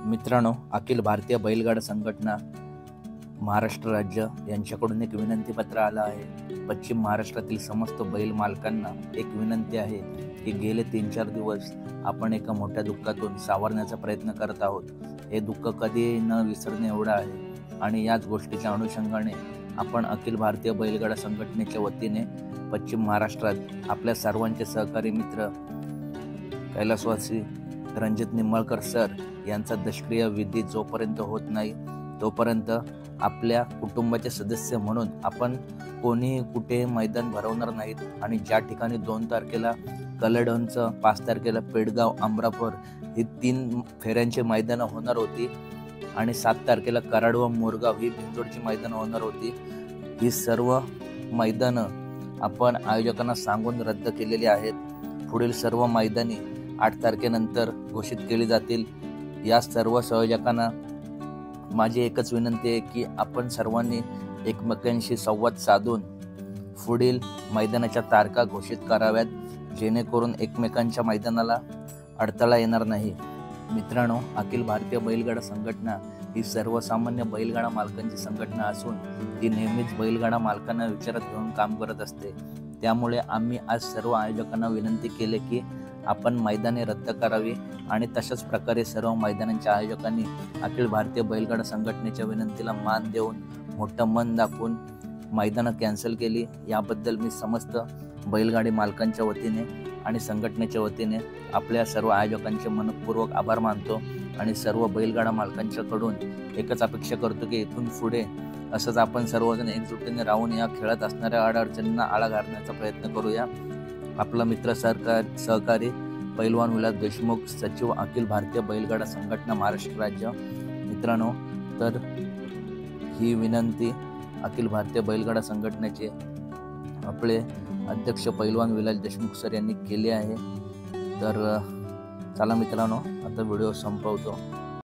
मित्रांनो, अखिल भारतीय बैलगाडा संघटना महाराष्ट्र राज्य यांच्याकडून एक विनंती पत्र आलं आहे। पश्चिम महाराष्ट्रातील समस्त बैल मालकांना एक विनंती आहे की गेले 3-4 दिवस आपण एका मोठ्या दुःखातून सावरण्याचा प्रयत्न करत आहोत। हे दुःख कधी न विसरणे एवढं आहे आणि याच गोष्टीच्या अनुषंगाने आपण अखिल भारतीय बैलगाडा संघटनेच्या वतीने पश्चिम महाराष्ट्रात आपल्या सर्वांचे सहकारी मित्र कैलासवासी रणजित निंबाळकर सर यांचा दशक्रिया विधी जोपर्यंत होत नाही तोपर्यंत आपल्या कुटुंबाचे सदस्य म्हणून आपण कोणी कुठे मैदान भरवणार नाहीत। आणि ज्या ठिकाणी 2 तारखेला कलेडोनचं, 5 तारखेला पेडगाव, अमरापूर ही 3 फेऱ्यांचे मैदानं होणार होती आणि 7 तारखेला कराड व मोरगाव ही बिंजोडची मैदानं होणार होती, ही सर्व मैदानं आपण आयोजकांना सांगून रद्द केलेली आहेत। पुढील सर्व मैदानी 8 तारखेनंतर घोषित केली जातील। या सर्व संयोजकांना माझी एकच विनंती आहे की आपण सर्वांनी एकमेकांशी संवाद साधून पुढील मैदानाच्या तारखा घोषित कराव्यात, जेणेकरून एकमेकांच्या मैदानाला अडथळा येणार नाही। मित्रांनो, अखिल भारतीय बैलगाडा संघटना ही सर्वसामान्य बैलगाडा मालकांची संघटना असून ती नेहमीच बैलगाडा मालकांना विचारात घेऊन काम करत असते। त्यामुळे आम्ही आज सर्व आयोजकांना विनंती केली की आपण मैदाने रद्द करावी आणि तशाच प्रकारे सर्व मैदानांच्या आयोजकांनी अखिल भारतीय बैलगाडा संघटनेच्या विनंतीला मान देऊन मोठं मन दाखवून मैदानं कॅन्सल केली। याबद्दल मी समस्त बैलगाडी मालकांच्या वतीने आणि संघटनेच्या वतीने आपल्या सर्व आयोजकांचे मनपूर्वक आभार मानतो आणि सर्व बैलगाडा मालकांच्याकडून एकच अपेक्षा करतो की इथून पुढे असंच आपण सर्वजण एकजुटीने राहून या खेळात असणाऱ्या अडचणींना आळा घालण्याचा प्रयत्न करूया। आपला मित्र सहकारी पैलवान विलास देशमुख, सचिव अखिल भारतीय बैलगाडा संघटना महाराष्ट्र राज्य। मित्रांनो, तर ही विनंती अखिल भारतीय बैलगाडा संघटनेचे आपले अध्यक्ष पैलवान विलास देशमुख सर यांनी केली आहे। तर चला मित्रांनो, आता व्हिडिओ संपवतो।